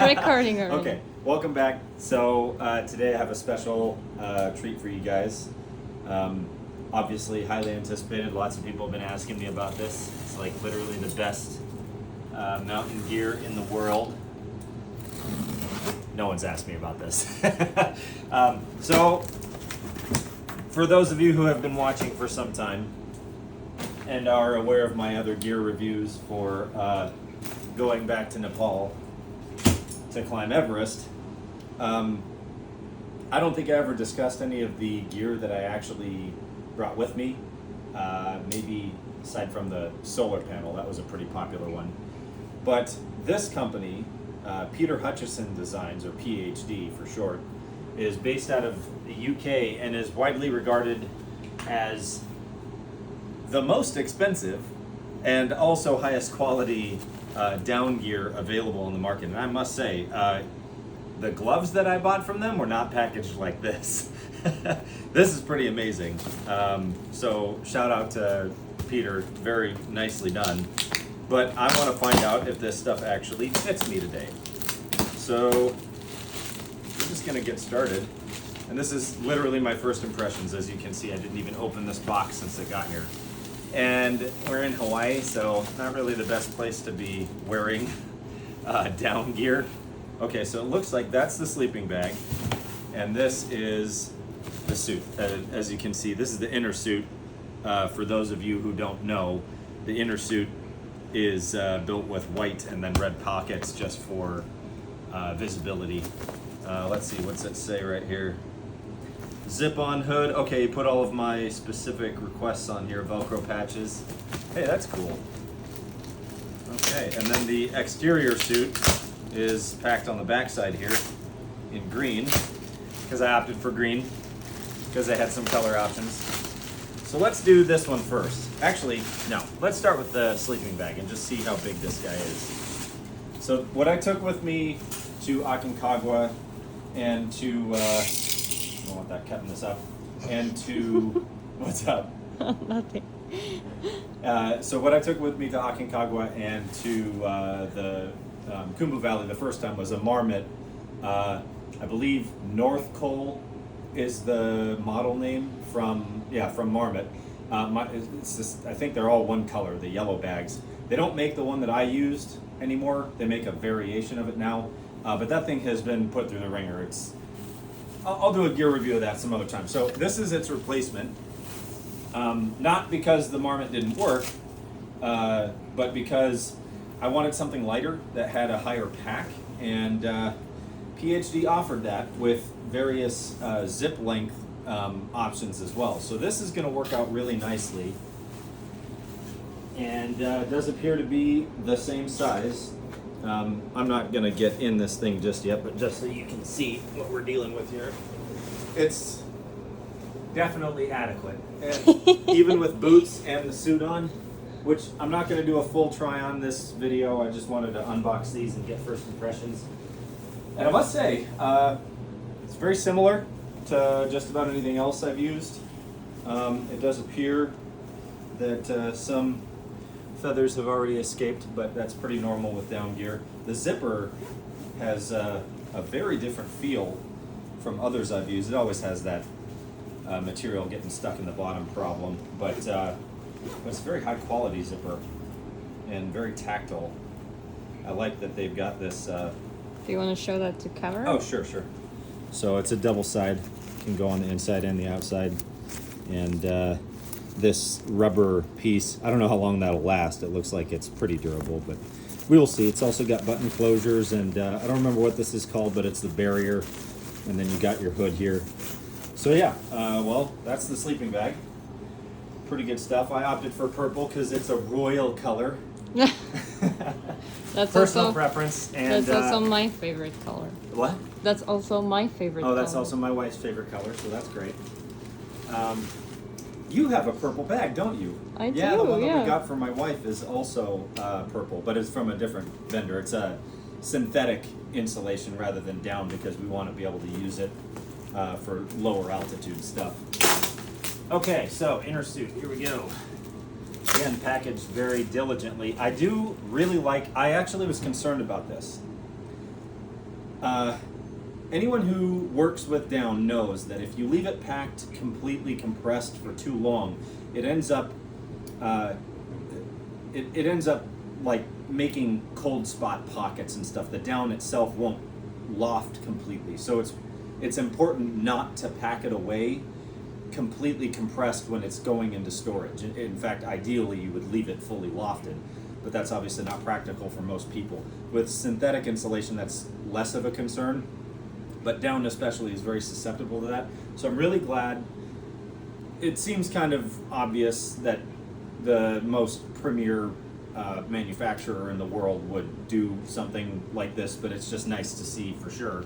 It's recording already. Okay, welcome back. So today I have a special treat for you guys. Obviously highly anticipated. Lots of people have been asking me about this. It's like literally the best mountain gear in the world. No one's asked me about this. So for those of you who have been watching for some time and are aware of my other gear reviews for going back to Nepal to climb Everest, I don't think I ever discussed any of the gear that I actually brought with me. Maybe aside from the solar panel, that was a pretty popular one. But this company, Hutchinson Designs, or PhD for short, is based out of the UK and is widely regarded as the most expensive and also highest quality down gear available on the market. And I must say, the gloves that I bought from them were not packaged like this. This is pretty amazing. So shout out to Peter, very nicely done. But I want to find out if this stuff actually fits me today. So we're just gonna get started. And this is literally my first impressions. As you can see, I didn't even open this box since I got here. And we're in Hawaii, so not really the best place to be wearing down gear. Okay, so it looks like that's the sleeping bag, and this is the suit. As you can see, this is the inner suit. For those of you who don't know, the inner suit is built with white and then red pockets just for visibility. Let's see, what's it say right here? Zip-on hood. Okay, put all of my specific requests on here. Velcro patches. Hey, that's cool. Okay, and then the exterior suit is packed on the backside here in green, because I opted for green because I had some color options. So let's do this one first. Actually, no. Let's start with the sleeping bag and just see how big this guy is. So what I took with me to Aconcagua and to I don't want that cutting this up. And to what's up? Nothing. So what I took with me to Aconcagua and to the Khumbu Valley the first time was a Marmot. I believe North Cole is the model name from Marmot. It's just, I think they're all one color, the yellow bags. They don't make the one that I used anymore. They make a variation of it now. But that thing has been put through the ringer. I'll do a gear review of that some other time. So this is its replacement. Not because the Marmot didn't work, but because I wanted something lighter that had a higher pack, and PhD offered that with various zip length options as well. So this is going to work out really nicely, and does appear to be the same size. I'm not going to get in this thing just yet, but just so you can see what we're dealing with here. It's definitely adequate. And even with boots and the suit on, which I'm not going to do a full try on this video, I just wanted to unbox these and get first impressions. And I must say, it's very similar to just about anything else I've used. It does appear that some feathers have already escaped, but that's pretty normal with down gear. The zipper has a very different feel from others I've used. It always has that material getting stuck in the bottom problem, but it's a very high quality zipper and very tactile. I like that they've got this. Do you want to show that to camera? Oh, sure. So it's a double side, can go on the inside and the outside, and this rubber piece, I don't know how long that'll last. It looks like it's pretty durable, but we will see. It's also got button closures, and I don't remember what this is called, but it's the barrier, and then you got your hood here. So yeah, well, that's the sleeping bag. Pretty good stuff. I opted for purple because it's a royal color. That's personal also, preference. And that's also my favorite color. What? That's also my favorite color. Oh, that's also my wife's favorite color, so that's great. You have a purple bag, don't you? I do, yeah. The one that we got for my wife is also purple, but it's from a different vendor. It's a synthetic insulation rather than down, because we want to be able to use it for lower altitude stuff. Okay, so inner suit, here we go. Again, packaged very diligently. I do really like, I actually was concerned about this. anyone who works with down knows that if you leave it packed completely compressed for too long, it ends up it ends up like making cold spot pockets and stuff. The down itself won't loft completely. So it's important not to pack it away completely compressed when it's going into storage. In fact, ideally you would leave it fully lofted, but that's obviously not practical for most people. With synthetic insulation, that's less of a concern, but down especially is very susceptible to that. So I'm really glad. It seems kind of obvious that the most premier manufacturer in the world would do something like this, but it's just nice to see for sure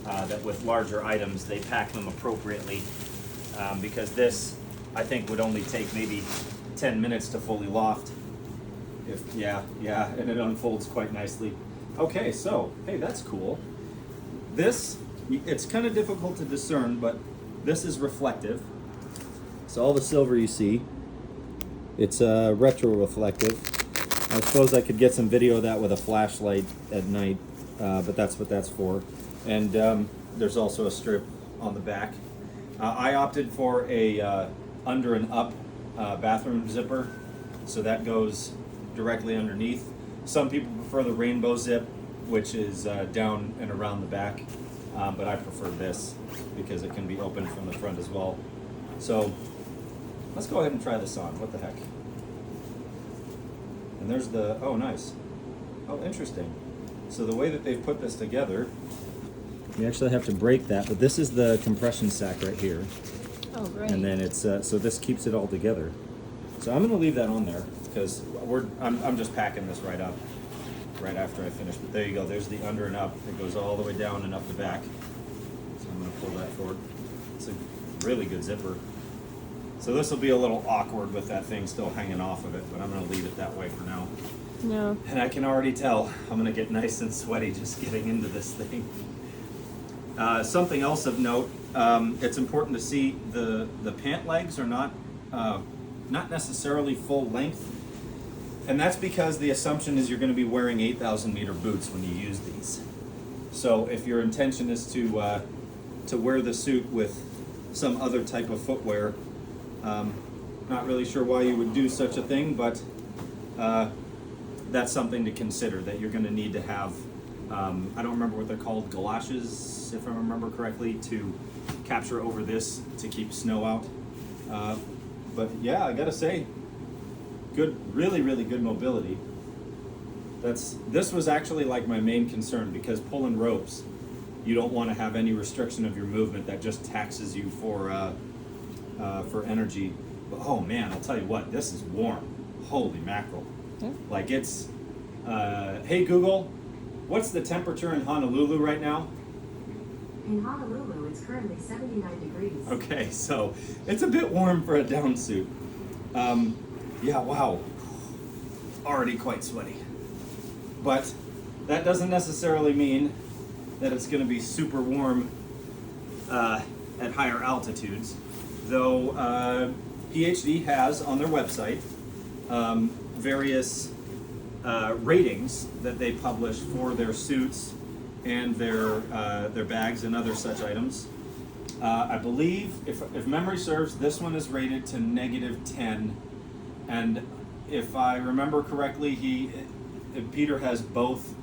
that with larger items they pack them appropriately, because this I think would only take maybe 10 minutes to fully loft. Yeah, and it unfolds quite nicely. Okay, so hey, that's cool. This, it's kind of difficult to discern, but this is reflective. So all the silver you see, it's retro reflective. I suppose I could get some video of that with a flashlight at night, but that's what that's for. And there's also a strip on the back. I opted for a under and up bathroom zipper, so that goes directly underneath. Some people prefer the rainbow zip, which is down and around the back, but I prefer this because it can be opened from the front as well. So let's go ahead and try this on. What the heck? And there's the, oh nice. Oh, interesting. So the way that they've put this together, you actually have to break that, but this is the compression sack right here. Oh, great. And then it's, so this keeps it all together. So I'm gonna leave that on there because I'm just packing this right up, right after I finish. But there you go, there's the under and up. It goes all the way down and up the back. So I'm gonna pull that forward. It's a really good zipper. So this will be a little awkward with that thing still hanging off of it, but I'm gonna leave it that way for now. No. And I can already tell I'm gonna get nice and sweaty just getting into this thing. Something else of note, it's important to see the pant legs are not necessarily full length. And that's because the assumption is you're gonna be wearing 8,000 meter boots when you use these. So if your intention is to wear the suit with some other type of footwear, not really sure why you would do such a thing, but that's something to consider, that you're going to need to have, I don't remember what they're called, galoshes, if I remember correctly, to capture over this to keep snow out. But yeah, I gotta say, good, really, really good mobility. This was actually like my main concern, because pulling ropes, you don't want to have any restriction of your movement that just taxes you for energy. But oh man, I'll tell you what, this is warm. Holy mackerel. Yeah. Like it's, hey Google, what's the temperature in Honolulu right now? In Honolulu, it's currently 79 degrees. Okay, so it's a bit warm for a down suit. Yeah, wow. Already quite sweaty. But that doesn't necessarily mean that it's going to be super warm at higher altitudes. Though PhD has on their website various ratings that they publish for their suits and their bags and other such items. I believe, if memory serves, this one is rated to -10, and if I remember correctly, Peter has both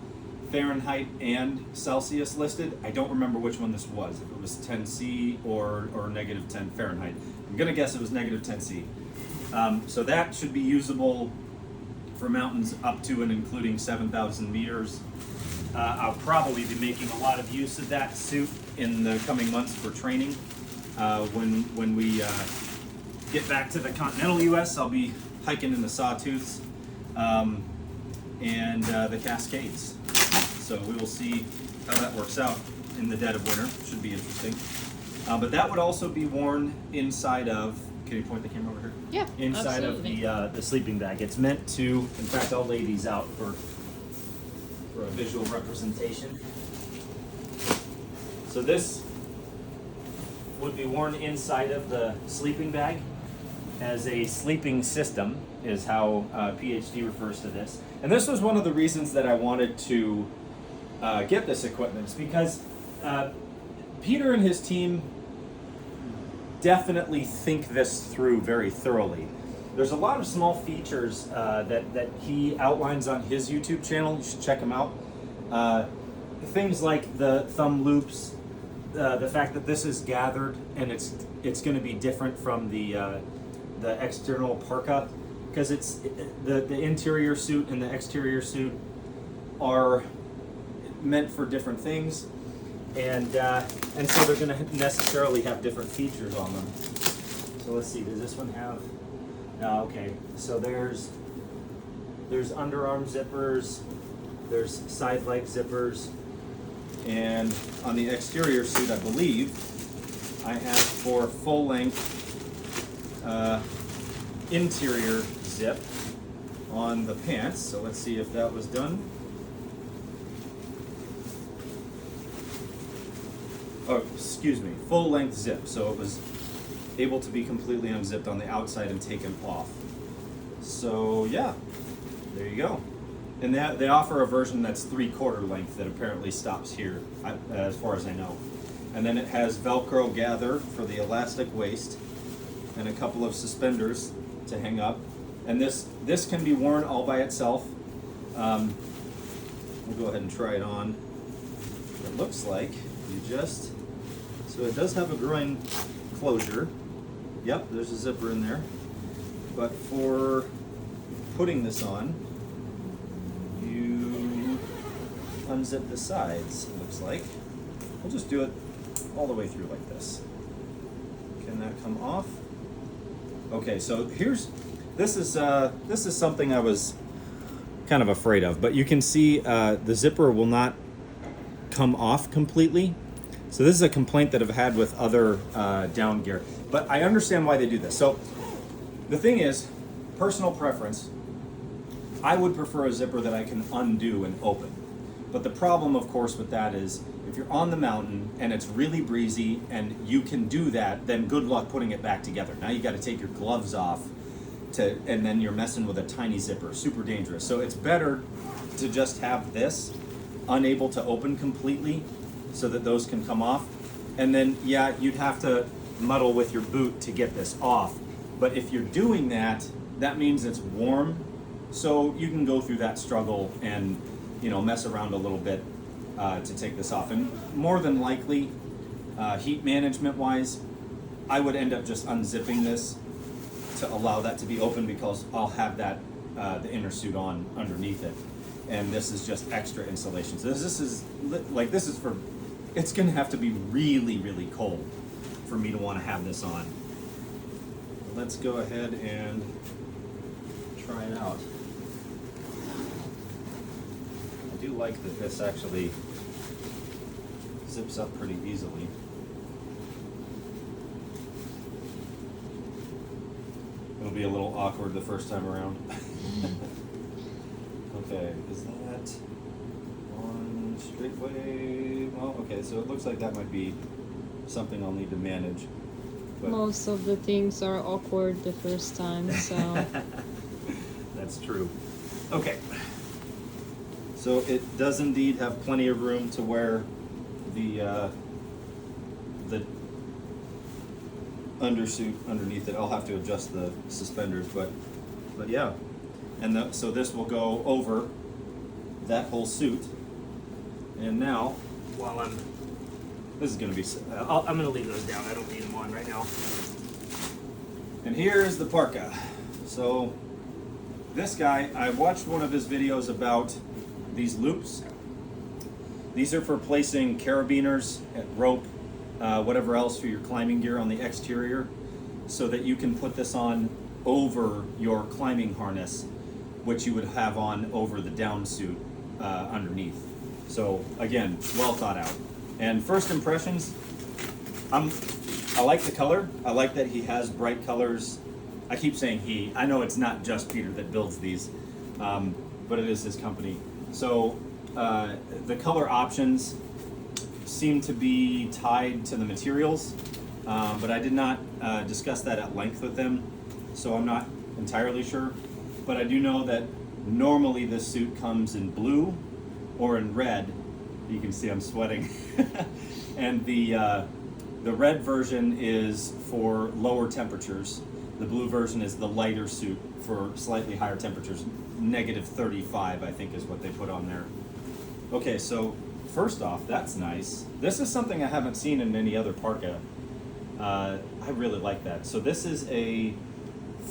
Fahrenheit and Celsius listed. I don't remember which one this was, if it was 10C or -10 Fahrenheit. I'm gonna guess it was -10 C. So that should be usable for mountains up to and including 7,000 meters. I'll probably be making a lot of use of that suit in the coming months for training. When we get back to the continental US, I'll be hiking in the Sawtooths and the Cascades. So we will see how that works out in the dead of winter. Should be interesting. But that would also be worn inside of, can you point the camera over here? Yeah, inside absolutely. of the sleeping bag. It's meant to, in fact, I'll lay these out for a visual representation. So this would be worn inside of the sleeping bag as a sleeping system, is how PhD refers to this. And this was one of the reasons that I wanted to get this equipment is because Peter and his team definitely think this through very thoroughly. There's a lot of small features that he outlines on his YouTube channel. You should check him out. Things like the thumb loops, the fact that this is gathered and it's going to be different from the external parka, because it's the interior suit and the exterior suit are meant for different things, and so they're going to necessarily have different features on them. So let's see, does this one have? No, okay. So there's underarm zippers, there's side leg zippers, and on the exterior suit, I believe I asked for full length interior zip on the pants. So let's see if that was done. Oh, excuse me, full length zip. So it was able to be completely unzipped on the outside and taken off. So yeah, there you go. And they offer a version that's 3/4 length that apparently stops here, as far as I know. And then it has Velcro gather for the elastic waist and a couple of suspenders to hang up. And this can be worn all by itself. We'll go ahead and try it on. It looks like so it does have a groin closure. Yep, there's a zipper in there. But for putting this on, you unzip the sides, it looks like. We'll just do it all the way through like this. Can that come off? Okay, so this is something I was kind of afraid of, but you can see the zipper will not come off completely. So this is a complaint that I've had with other down gear, but I understand why they do this. So the thing is, personal preference, I would prefer a zipper that I can undo and open. But the problem, of course, with that is if you're on the mountain and it's really breezy and you can do that, then good luck putting it back together. Now you got to take your gloves off and then you're messing with a tiny zipper, super dangerous. So it's better to just have this unable to open completely so that those can come off. And then, yeah, you'd have to muddle with your boot to get this off. But if you're doing that, that means it's warm. So you can go through that struggle and, mess around a little bit to take this off. And more than likely, heat management wise, I would end up just unzipping this to allow that to be open, because I'll have that the inner suit on underneath it. And this is just extra insulation. So this is for, it's gonna have to be really, really cold for me to wanna have this on. Let's go ahead and try it out. I do like that this actually zips up pretty easily. It'll be a little awkward the first time around. Okay, is that on straightway? Well, okay, so it looks like that might be something I'll need to manage. But Most of the things are awkward the first time, so. that's true. Okay. So it does indeed have plenty of room to wear the undersuit underneath it. I'll have to adjust the suspenders, but yeah. And so this will go over that whole suit. And now, this is going to be, I'm going to leave those down. I don't need them on right now. And here's the parka. So this guy, I watched one of his videos about these loops. These are for placing carabiners, rope, whatever else for your climbing gear on the exterior, so that you can put this on over your climbing harness, which you would have on over the down suit underneath. So again, well thought out. And first impressions, I like the color. I like that he has bright colors. I keep saying he. I know it's not just Peter that builds these, but it is his company. So the color options seem to be tied to the materials, but I did not discuss that at length with them, so I'm not entirely sure. But I do know that normally this suit comes in blue or in red, You can see I'm sweating. And the red version is for lower temperatures. The blue version is the lighter suit for slightly higher temperatures. -35, I think, is what they put on there. Okay, so first off, that's nice. This is something I haven't seen in any other parka. I really like that. So this is a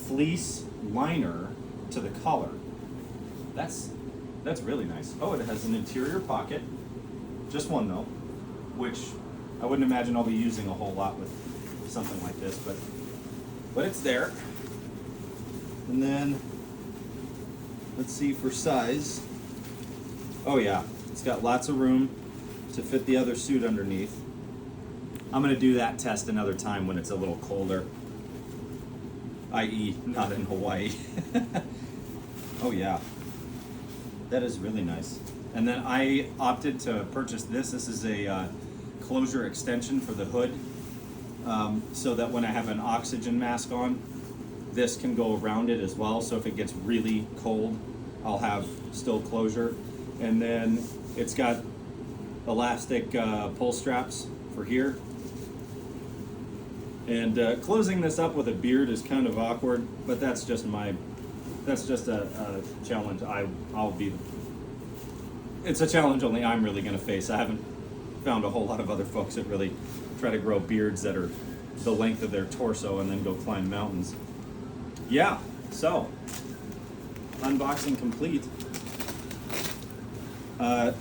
fleece liner to the collar. That's really nice. Oh, it has an interior pocket. Just one though, which I wouldn't imagine I'll be using a whole lot with something like this, but it's there. And then let's see for size. Oh yeah, it's got lots of room to fit the other suit underneath. I'm gonna do that test another time when it's a little colder, i.e. not in Hawaii. Oh yeah, that is really nice. And then I opted to purchase this. This is a closure extension for the hood, so that when I have an oxygen mask on, this can go around it as well. So if it gets really cold, I'll have still closure. And then it's got elastic pull straps for here. And closing this up with a beard is kind of awkward, but that's just a challenge it's a challenge only I'm really gonna face. I haven't found a whole lot of other folks that really try to grow beards that are the length of their torso and then go climb mountains. Yeah, so unboxing complete. The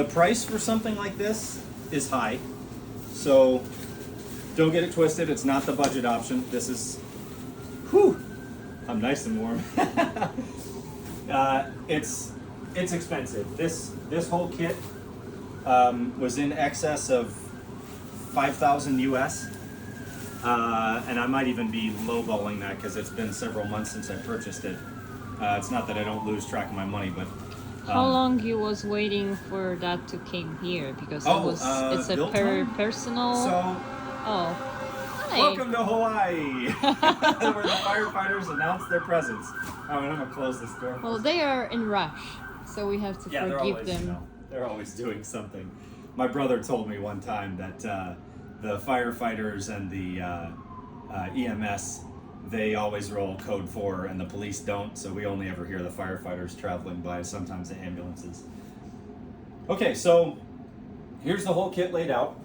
price for something like this is high, so don't get it twisted. It's not the budget option. This is, whew, I'm nice and warm. It's expensive. This whole kit was in excess of 5,000 US, and I might even be lowballing that because it's been several months since I purchased it. It's not that I don't lose track of my money, but how long you was waiting for that to came here? Because it's a personal. So, oh, hi. Welcome to Hawaii, where the firefighters announce their presence. Oh, and I'm gonna close this door. Well, they are in rush, so we have to forgive them. They're always doing something. My brother told me one time that the firefighters and the EMS, they always roll code 4 and the police don't, so we only ever hear the firefighters traveling by, sometimes the ambulances. Okay, so here's the whole kit laid out.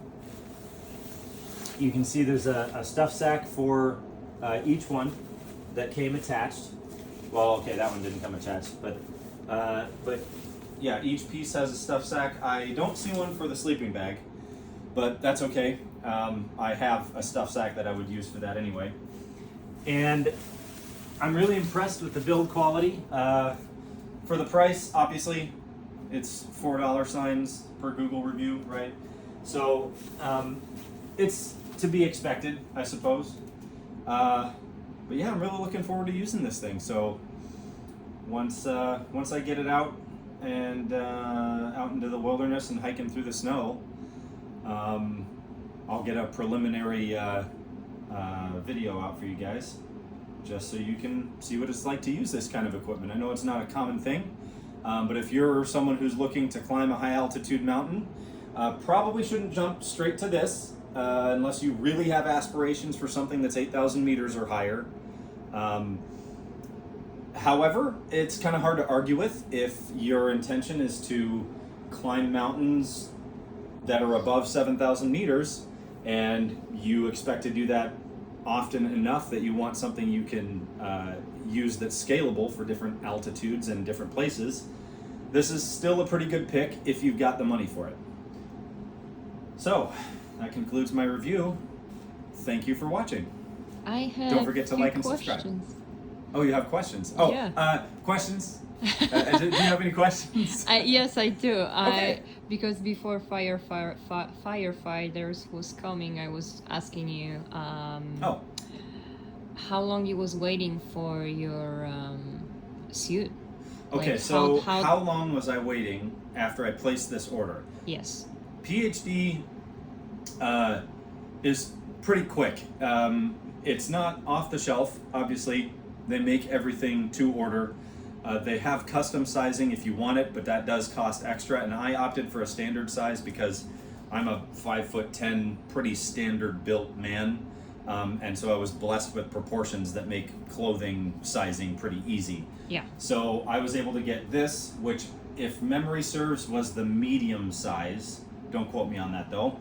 You can see there's a stuff sack for each one that came attached. Well, okay, that one didn't come attached, but yeah, each piece has a stuff sack. I don't see one for the sleeping bag, but that's okay. I have a stuff sack that I would use for that anyway. And I'm really impressed with the build quality. For the price, obviously, it's $4 signs per Google review, right? So it's to be expected, I suppose. But yeah, I'm really looking forward to using this thing. So once I get it out and out into the wilderness and hiking through the snow, I'll get a preliminary video out for you guys, just so you can see what it's like to use this kind of equipment. I know it's not a common thing, but if you're someone who's looking to climb a high altitude mountain, probably shouldn't jump straight to this unless you really have aspirations for something that's 8,000 meters or higher. However, it's kind of hard to argue with if your intention is to climb mountains that are above 7,000 meters and you expect to do that often enough that you want something you can use that's scalable for different altitudes and different places. This is still a pretty good pick if you've got the money for it. So, that concludes my review. Thank you for watching. I have Don't forget to like and subscribe. Oh, you have questions? Oh, yeah. Questions? Do you have any questions? Yes, I do. Okay. Because before firefighters was coming, I was asking you how long you was waiting for your suit. Okay, like so how long was I waiting after I placed this order? Yes. PhD is pretty quick. It's not off the shelf, obviously. They make everything to order. They have custom sizing if you want it, but that does cost extra, and I opted for a standard size because I'm a 5'10", pretty standard built man, and so I was blessed with proportions that make clothing sizing pretty easy. Yeah. So I was able to get this, which, if memory serves, was the medium size. Don't quote me on that though.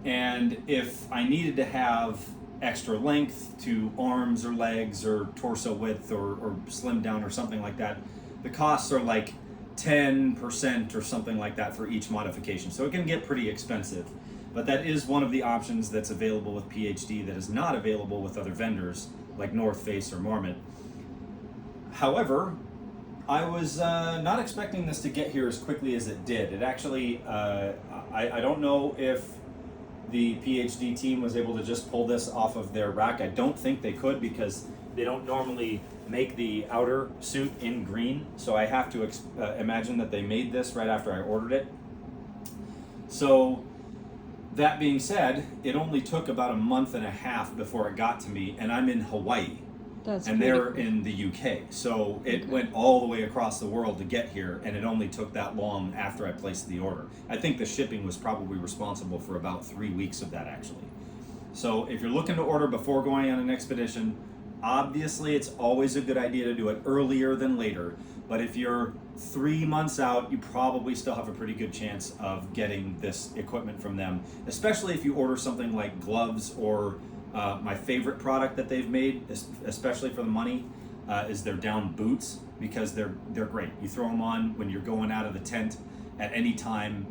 And if I needed to have extra length to arms or legs or torso width or slim down or something like that, the costs are like 10% or something like that for each modification. So it can get pretty expensive. But that is one of the options that's available with PhD that is not available with other vendors like North Face or Marmot. However, I was not expecting this to get here as quickly as it did. It actually, I don't know if the PhD team was able to just pull this off of their rack. I don't think they could because they don't normally make the outer suit in green. So I have to imagine that they made this right after I ordered it. So that being said, it only took about a month and a half before it got to me, and I'm in Hawaii. And they're in the UK, so it went all the way across the world to get here, and it only took that long after I placed the order. I think the shipping was probably responsible for about 3 weeks of that, actually. So if you're looking to order before going on an expedition, obviously it's always a good idea to do it earlier than later, but if you're 3 months out, you probably still have a pretty good chance of getting this equipment from them, especially if you order something like gloves or my favorite product that they've made, especially for the money, is their down boots, because they're great. You throw them on when you're going out of the tent at any time.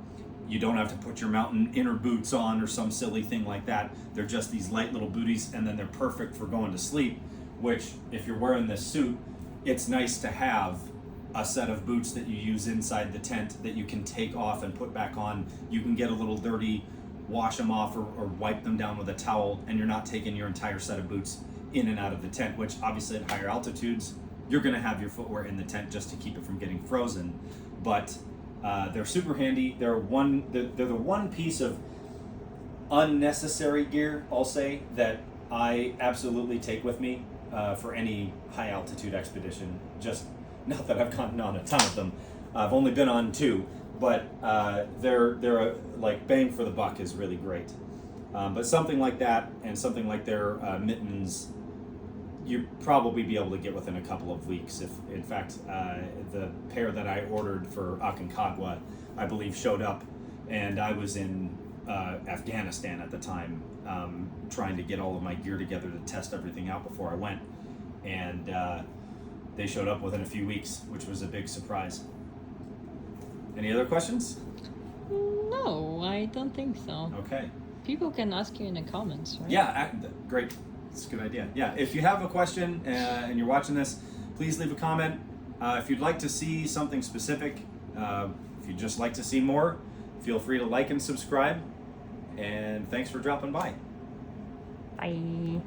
You don't have to put your mountain inner boots on or some silly thing like that. They're just these light little booties, and then they're perfect for going to sleep, which if you're wearing this suit, it's nice to have a set of boots that you use inside the tent that you can take off and put back on. You can get a little dirty, wash them off or wipe them down with a towel, and you're not taking your entire set of boots in and out of the tent, which obviously at higher altitudes you're going to have your footwear in the tent just to keep it from getting frozen. But they're super handy. They're the one piece of unnecessary gear, I'll say, that I absolutely take with me for any high altitude expedition. Just not that I've gotten on a ton of them. I've only been on 2. But they're like bang for the buck is really great. But something like that and something like their mittens, you'd probably be able to get within a couple of weeks. If, in fact, the pair that I ordered for Aconcagua, I believe, showed up, and I was in Afghanistan at the time, trying to get all of my gear together to test everything out before I went. And they showed up within a few weeks, which was a big surprise. Any other questions? No, I don't think so. Okay. People can ask you in the comments, right? Yeah, great. It's a good idea. Yeah, if you have a question and you're watching this, please leave a comment. If you'd like to see something specific, if you'd just like to see more, feel free to like and subscribe. And thanks for dropping by. Bye.